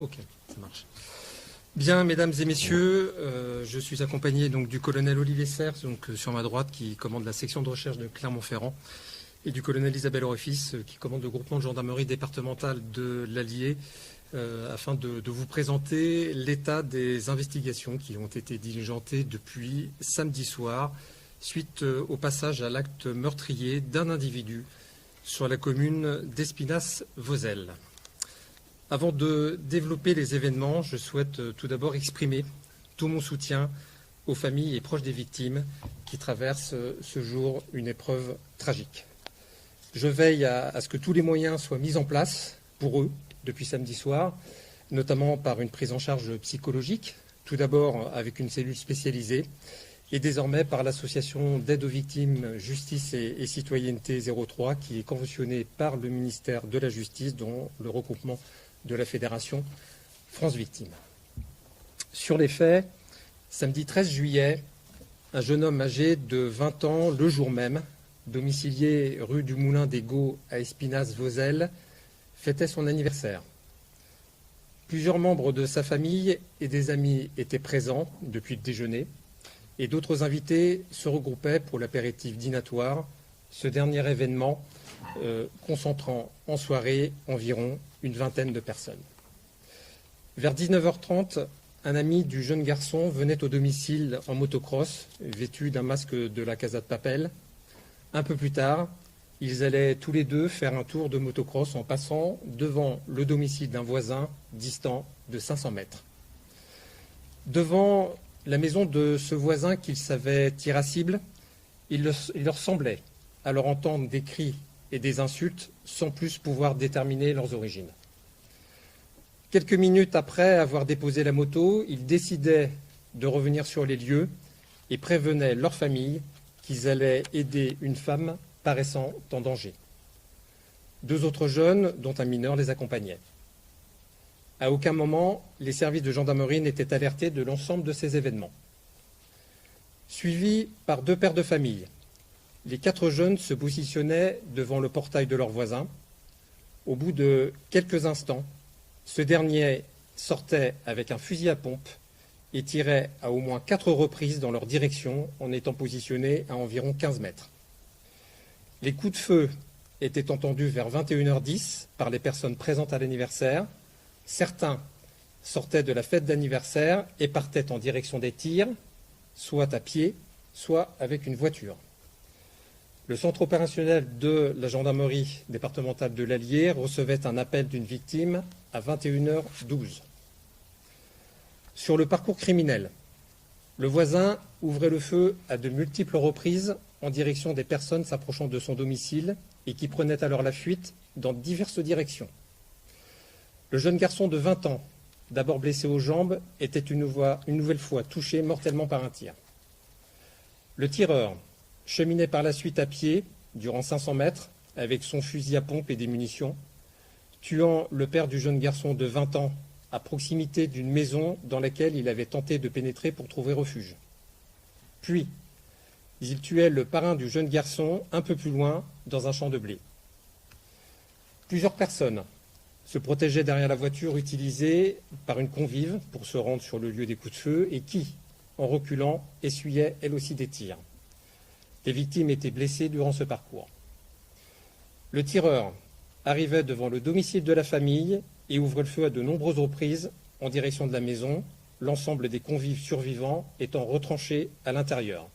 Ok, ça marche. Bien, mesdames et messieurs, je suis accompagné donc du colonel Olivier Serres, sur ma droite, qui commande la section de recherche de Clermont-Ferrand, et du colonel Isabelle Orefis, qui commande le groupement de gendarmerie départementale de l'Allier, afin de vous présenter l'état des investigations qui ont été diligentées depuis samedi soir, suite au passage à l'acte meurtrier d'un individu sur la commune d'Espinasse-Vozelle. Avant de développer les événements, je souhaite tout d'abord exprimer tout mon soutien aux familles et proches des victimes qui traversent ce jour une épreuve tragique. Je veille à ce que tous les moyens soient mis en place pour eux depuis samedi soir, notamment par une prise en charge psychologique, tout d'abord avec une cellule spécialisée, et désormais par l'association d'aide aux victimes Justice et Citoyenneté 03, qui est conventionnée par le ministère de la Justice, dont le regroupement de la Fédération France Victimes. Sur les faits, samedi 13 juillet, un jeune homme âgé de 20 ans, le jour même, domicilié rue du Moulin des Gaux à Espinasse-Vozelle, fêtait son anniversaire. Plusieurs membres de sa famille et des amis étaient présents depuis le déjeuner, et d'autres invités se regroupaient pour l'apéritif dînatoire, ce dernier événement concentrant en soirée environ une vingtaine de personnes. Vers 19h30, un ami du jeune garçon venait au domicile en motocross, vêtu d'un masque de la Casa de Papel. Un peu plus tard, ils allaient tous les deux faire un tour de motocross en passant devant le domicile d'un voisin distant de 500 mètres. Devant la maison de ce voisin qu'ils savaient irascible, il leur semblait, à leur entendre des cris et des insultes, sans plus pouvoir déterminer leurs origines. Quelques minutes après avoir déposé la moto, ils décidaient de revenir sur les lieux et prévenaient leur famille qu'ils allaient aider une femme paraissant en danger. Deux autres jeunes, dont un mineur, les accompagnaient. À aucun moment, les services de gendarmerie n'étaient alertés de l'ensemble de ces événements. Suivis par deux pères de famille, les quatre jeunes se positionnaient devant le portail de leur voisin. Au bout de quelques instants, ce dernier sortait avec un fusil à pompe et tirait à au moins 4 reprises dans leur direction en étant positionné à environ 15 mètres. Les coups de feu étaient entendus vers 21h10 par les personnes présentes à l'anniversaire. Certains sortaient de la fête d'anniversaire et partaient en direction des tirs, soit à pied, soit avec une voiture. Le centre opérationnel de la gendarmerie départementale de l'Allier recevait un appel d'une victime à 21h12. Sur le parcours criminel, le voisin ouvrait le feu à de multiples reprises en direction des personnes s'approchant de son domicile et qui prenaient alors la fuite dans diverses directions. Le jeune garçon de 20 ans, d'abord blessé aux jambes, était une nouvelle fois touché mortellement par un tir. Le tireur cheminait par la suite à pied durant 500 mètres avec son fusil à pompe et des munitions, tuant le père du jeune garçon de 20 ans à proximité d'une maison dans laquelle il avait tenté de pénétrer pour trouver refuge. Puis, il tuait le parrain du jeune garçon un peu plus loin dans un champ de blé. Plusieurs personnes se protégeaient derrière la voiture utilisée par une convive pour se rendre sur le lieu des coups de feu et qui, en reculant, essuyait elle aussi des tirs. Les victimes étaient blessées durant ce parcours. Le tireur arrivait devant le domicile de la famille et ouvrait le feu à de nombreuses reprises en direction de la maison, l'ensemble des convives survivants étant retranchés à l'intérieur.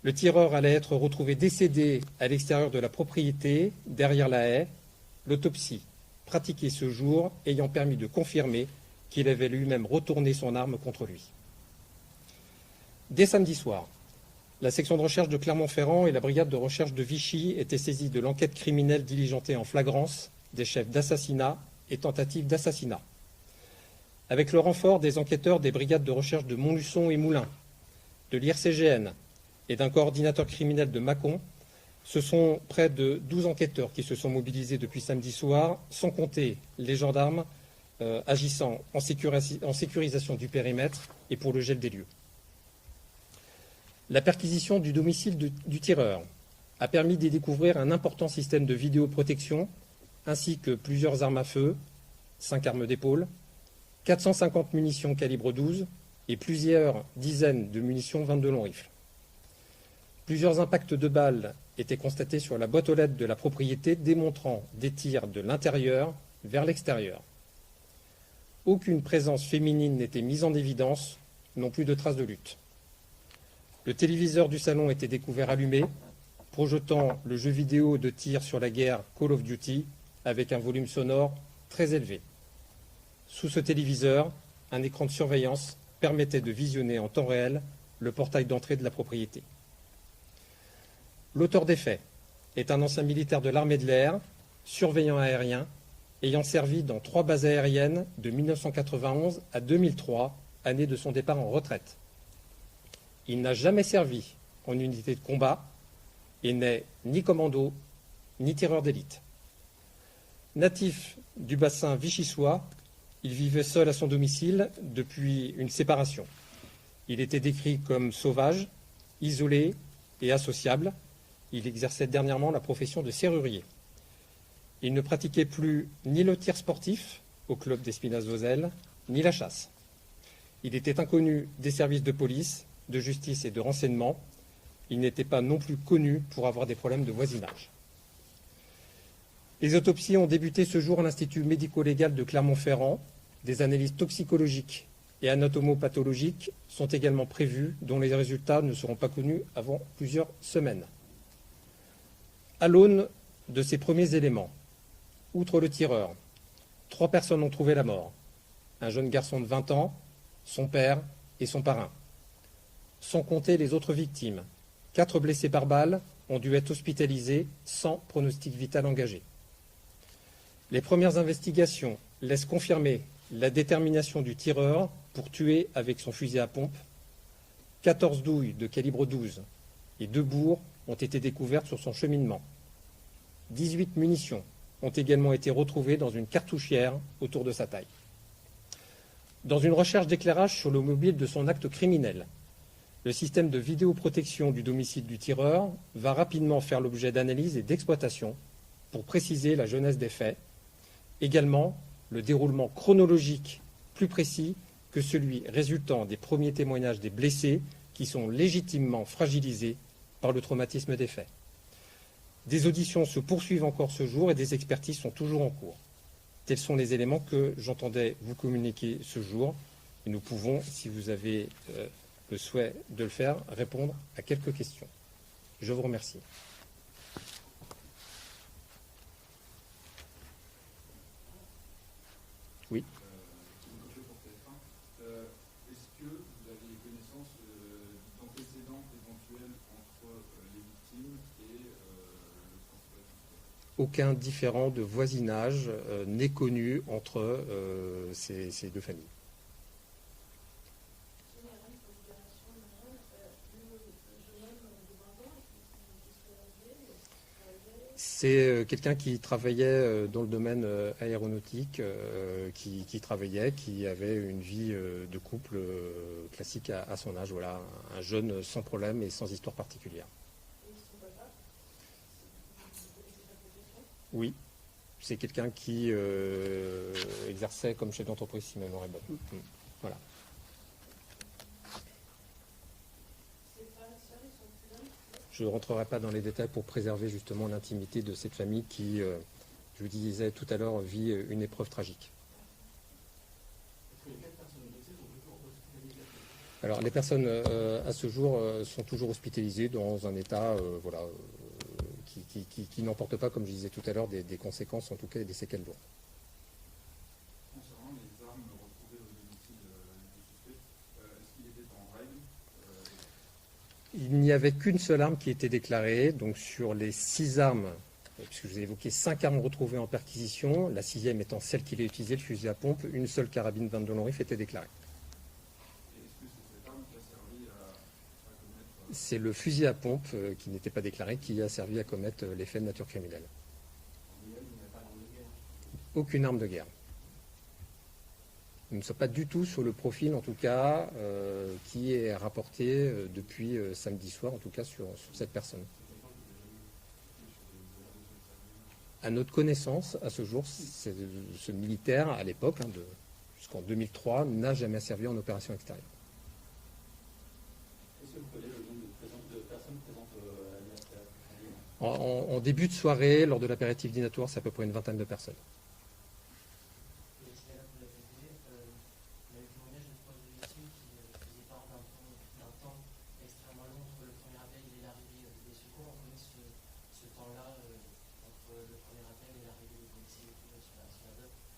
Le tireur allait être retrouvé décédé à l'extérieur de la propriété, derrière la haie, l'autopsie pratiquée ce jour ayant permis de confirmer qu'il avait lui-même retourné son arme contre lui. Dès samedi soir, la section de recherche de Clermont-Ferrand et la brigade de recherche de Vichy étaient saisies de l'enquête criminelle diligentée en flagrance des chefs d'assassinat et tentatives d'assassinat. Avec le renfort des enquêteurs des brigades de recherche de Montluçon et Moulins, de l'IRCGN et d'un coordinateur criminel de Mâcon, ce sont près de 12 enquêteurs qui se sont mobilisés depuis samedi soir, sans compter les gendarmes agissant en sécurisation du périmètre et pour le gel des lieux. La perquisition du domicile du tireur a permis d'y découvrir un important système de vidéoprotection ainsi que plusieurs armes à feu, 5 armes d'épaule, 450 munitions calibre 12 et plusieurs dizaines de munitions 22 long rifles. Plusieurs impacts de balles étaient constatés sur la boîte aux lettres de la propriété, démontrant des tirs de l'intérieur vers l'extérieur. Aucune présence féminine n'était mise en évidence, non plus de traces de lutte. Le téléviseur du salon était découvert allumé, projetant le jeu vidéo de tir sur la guerre Call of Duty avec un volume sonore très élevé. Sous ce téléviseur, un écran de surveillance permettait de visionner en temps réel le portail d'entrée de la propriété. L'auteur des faits est un ancien militaire de l'armée de l'air, surveillant aérien, ayant servi dans 3 bases aériennes de 1991 à 2003, année de son départ en retraite. Il n'a jamais servi en unité de combat et n'est ni commando ni tireur d'élite. Natif du bassin vichysois, il vivait seul à son domicile depuis une séparation. Il était décrit comme sauvage, isolé et associable. Il exerçait dernièrement la profession de serrurier. Il ne pratiquait plus ni le tir sportif au club d'Espinasse-Vosel, ni la chasse. Il était inconnu des services de police, de justice et de renseignement. Il n'était pas non plus connu pour avoir des problèmes de voisinage. Les autopsies ont débuté ce jour à l'Institut médico-légal de Clermont-Ferrand. Des analyses toxicologiques et anatomopathologiques sont également prévues, dont les résultats ne seront pas connus avant plusieurs semaines. À l'aune de ces premiers éléments, outre le tireur, 3 personnes ont trouvé la mort. Un jeune garçon de 20 ans, son père et son parrain. Sans compter les autres victimes, 4 blessés par balle ont dû être hospitalisés sans pronostic vital engagé. Les premières investigations laissent confirmer la détermination du tireur pour tuer avec son fusil à pompe. 14 douilles de calibre 12 et 2 bourres ont été découvertes sur son cheminement. 18 munitions ont également été retrouvées dans une cartouchière autour de sa taille. Dans une recherche d'éclairage sur le mobile de son acte criminel, le système de vidéoprotection du domicile du tireur va rapidement faire l'objet d'analyse et d'exploitation pour préciser la jeunesse des faits. Également, le déroulement chronologique plus précis que celui résultant des premiers témoignages des blessés qui sont légitimement fragilisés par le traumatisme des faits. Des auditions se poursuivent encore ce jour et des expertises sont toujours en cours. Tels sont les éléments que j'entendais vous communiquer ce jour. Et nous pouvons, si vous avez le souhait de le faire, répondre à quelques questions. Je vous remercie. Oui. Est-ce que vous avez connaissance d'antécédents éventuels entre les victimes et le principal suspect? Aucun différend de voisinage n'est connu entre ces 2 familles. C'est quelqu'un qui travaillait dans le domaine aéronautique, qui avait une vie de couple classique à son âge. Voilà, un jeune sans problème et sans histoire particulière. Oui, c'est quelqu'un qui exerçait comme chef d'entreprise, si ma mémoire est bonne. Voilà. Je ne rentrerai pas dans les détails pour préserver justement l'intimité de cette famille qui, je vous disais tout à l'heure, vit une épreuve tragique. Alors les personnes à ce jour sont toujours hospitalisées dans un état qui n'emporte pas, comme je disais tout à l'heure, des conséquences, en tout cas des séquelles lourdes. Concernant les armes retrouvées au domicile du suspect, est-ce qu'il était en règle? Il n'y avait qu'une seule arme qui était déclarée, donc sur les 6 armes, puisque je vous ai évoqué 5 armes retrouvées en perquisition, la 6e étant celle qu'il a utilisée, le fusil à pompe, une seule carabine 22 long rifle était déclarée. Et est-ce que c'est cette arme qui a servi à commettre... C'est le fusil à pompe qui n'était pas déclaré qui a servi à commettre les faits de nature criminelle. En Guyane, il n'y a pas d'arme de guerre? Aucune arme de guerre. Nous ne sommes pas du tout sur le profil, en tout cas, qui est rapporté depuis samedi soir, en tout cas sur cette personne. À notre connaissance, à ce jour, ce militaire, à l'époque, jusqu'en 2003, n'a jamais servi en opération extérieure. Est-ce que vous connaissez le nombre de personnes présentes à l'IASTER? En début de soirée, lors de l'apéritif dînatoire, c'est à peu près une vingtaine de personnes.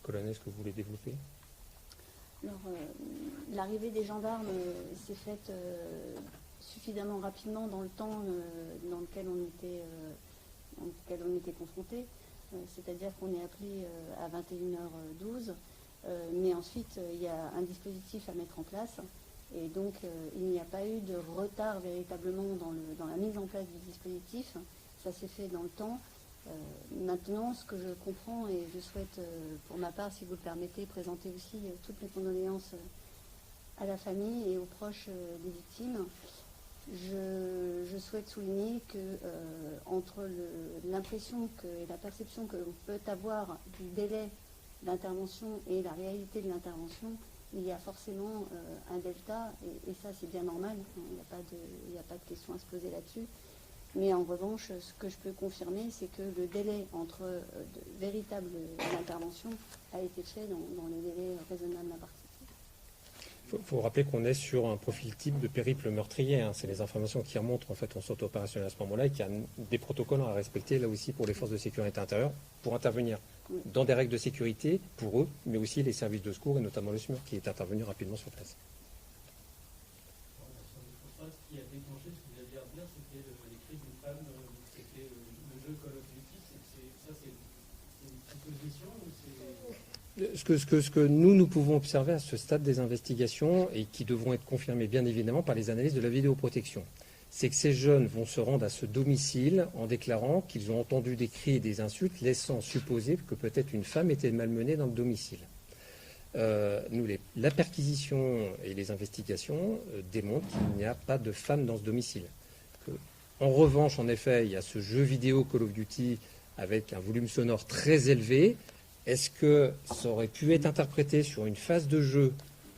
Colonel, est-ce que vous voulez développer? Alors, l'arrivée des gendarmes s'est faite suffisamment rapidement dans le temps dans lequel on était confronté. C'est-à-dire qu'on est appelé à 21h12, mais ensuite il y a un dispositif à mettre en place. Et donc, il n'y a pas eu de retard véritablement dans la mise en place du dispositif. Ça s'est fait dans le temps. Maintenant, ce que je comprends, et je souhaite, pour ma part, si vous le permettez, présenter aussi toutes mes condoléances à la famille et aux proches des victimes. Je souhaite souligner que entre l'impression et la perception que l'on peut avoir du délai d'intervention et la réalité de l'intervention, il y a forcément un delta, et ça c'est bien normal, il n'y a pas de question à se poser là-dessus. Mais en revanche, ce que je peux confirmer, c'est que le délai entre de véritables interventions a été fait dans les délais raisonnables impartis. Il faut rappeler qu'on est sur un profil type de périple meurtrier. C'est les informations qui remontent en fait en sorte opérationnelle à ce moment-là et qu'il y a des protocoles à respecter là aussi pour les forces de sécurité intérieure pour intervenir dans des règles de sécurité pour eux, mais aussi les services de secours et notamment le SMUR qui est intervenu rapidement sur place. Ce qui a déclenché ce que vous aviez à dire, c'était les cris d'une femme, c'était le jeu Call of Duty. C'est une supposition ou c'est... Ce que nous pouvons observer à ce stade des investigations et qui devront être confirmées bien évidemment par les analyses de la vidéoprotection, c'est que ces jeunes vont se rendre à ce domicile en déclarant qu'ils ont entendu des cris et des insultes, laissant supposer que peut-être une femme était malmenée dans le domicile. La perquisition et les investigations démontrent qu'il n'y a pas de femme dans ce domicile. En revanche, en effet, il y a ce jeu vidéo Call of Duty avec un volume sonore très élevé. Est-ce que ça aurait pu être interprété sur une phase de jeu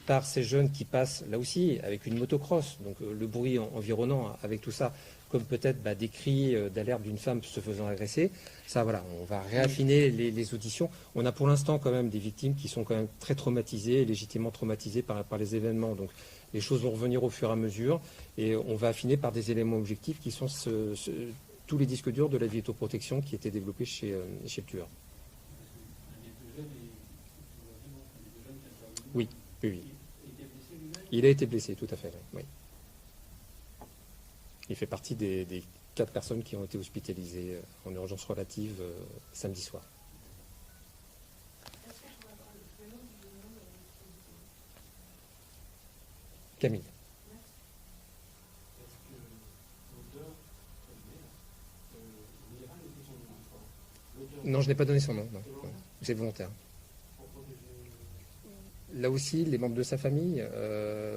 par ces jeunes qui passent, là aussi, avec une motocross, donc le bruit environnant avec tout ça, comme peut-être des cris d'alerte d'une femme se faisant agresser. Ça, voilà, on va réaffiner les auditions. On a pour l'instant quand même des victimes qui sont quand même très traumatisées, légitimement traumatisées par les événements. Donc les choses vont revenir au fur et à mesure et on va affiner par des éléments objectifs qui sont tous les disques durs de la vidéoprotection qui étaient développés chez le tueur. Oui. Il a été blessé, tout à fait. Oui. Il fait partie des 4 personnes qui ont été hospitalisées en urgence relative samedi soir. Camille. Non, je n'ai pas donné son nom. Non. C'est volontaire. Là aussi, les membres de sa famille,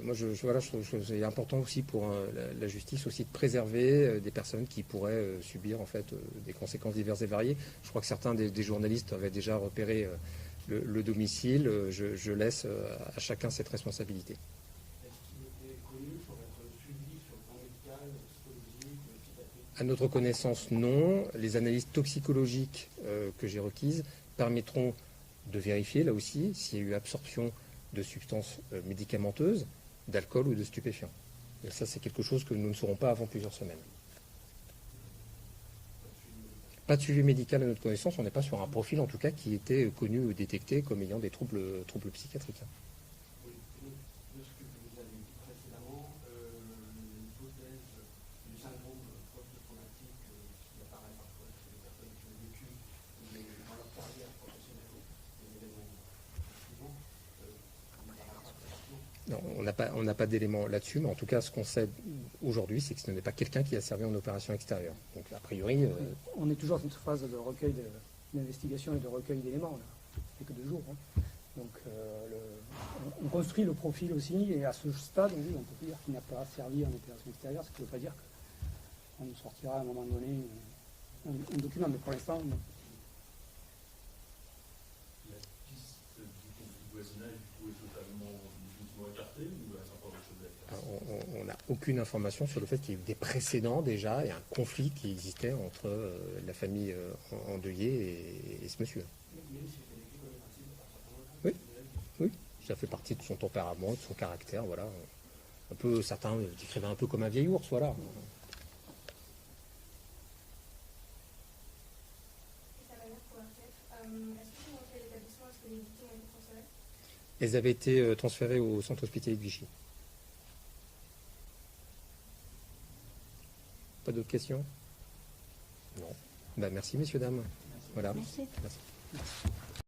moi je trouve que c'est important aussi pour la justice aussi de préserver des personnes qui pourraient subir en fait des conséquences diverses et variées. Je crois que certains des journalistes avaient déjà repéré le domicile. Je laisse à chacun cette responsabilité. Est-ce qu'il était connu pour être suivi sur le plan médical, psychologique, psychiatrique? À notre connaissance, non. Les analyses toxicologiques que j'ai requises permettront de vérifier, là aussi, s'il y a eu absorption de substances médicamenteuses, d'alcool ou de stupéfiants. Et ça, c'est quelque chose que nous ne saurons pas avant plusieurs semaines. Pas de suivi médical à notre connaissance, on n'est pas sur un profil, en tout cas, qui était connu ou détecté comme ayant des troubles psychiatriques. Oui, de ce que vous avez dit précédemment, l'hypothèse du syndrome post-traumatique qui apparaît parfois chez les personnes qui ont vécu dans leur carrière professionnelle des événements suivants, non, on n'a pas d'éléments là-dessus, mais en tout cas, ce qu'on sait aujourd'hui, c'est que ce n'est pas quelqu'un qui a servi en opération extérieure. Donc, a priori... On est toujours dans cette phase de recueil d'investigation et de recueil d'éléments. Ça fait que 2 jours. Donc, on construit le profil aussi, et à ce stade, oui, on peut dire qu'il n'a pas servi en opération extérieure, ce qui ne veut pas dire qu'on nous sortira à un moment donné un document, mais pour l'instant, non. voisinage du coup est totalement définitivement écarté ou ça pas autre chose à faire? On n'a aucune information sur le fait qu'il y ait eu des précédents déjà et un conflit qui existait entre la famille endeuillée et ce monsieur. Même si c'était vécu comme un type à certains moments. Oui. Oui, ça fait partie de son tempérament, de son caractère, voilà. Un peu, certains décrivaient un peu comme un vieil ours, voilà. Et ça va bien pour RTF. Est-ce que dans quel établissement est-ce que les victimes ont été transférées? Elles avaient été transférées au centre hospitalier de Vichy. Pas d'autres questions? Non. Ben, merci, messieurs, dames. Voilà. Merci. Merci.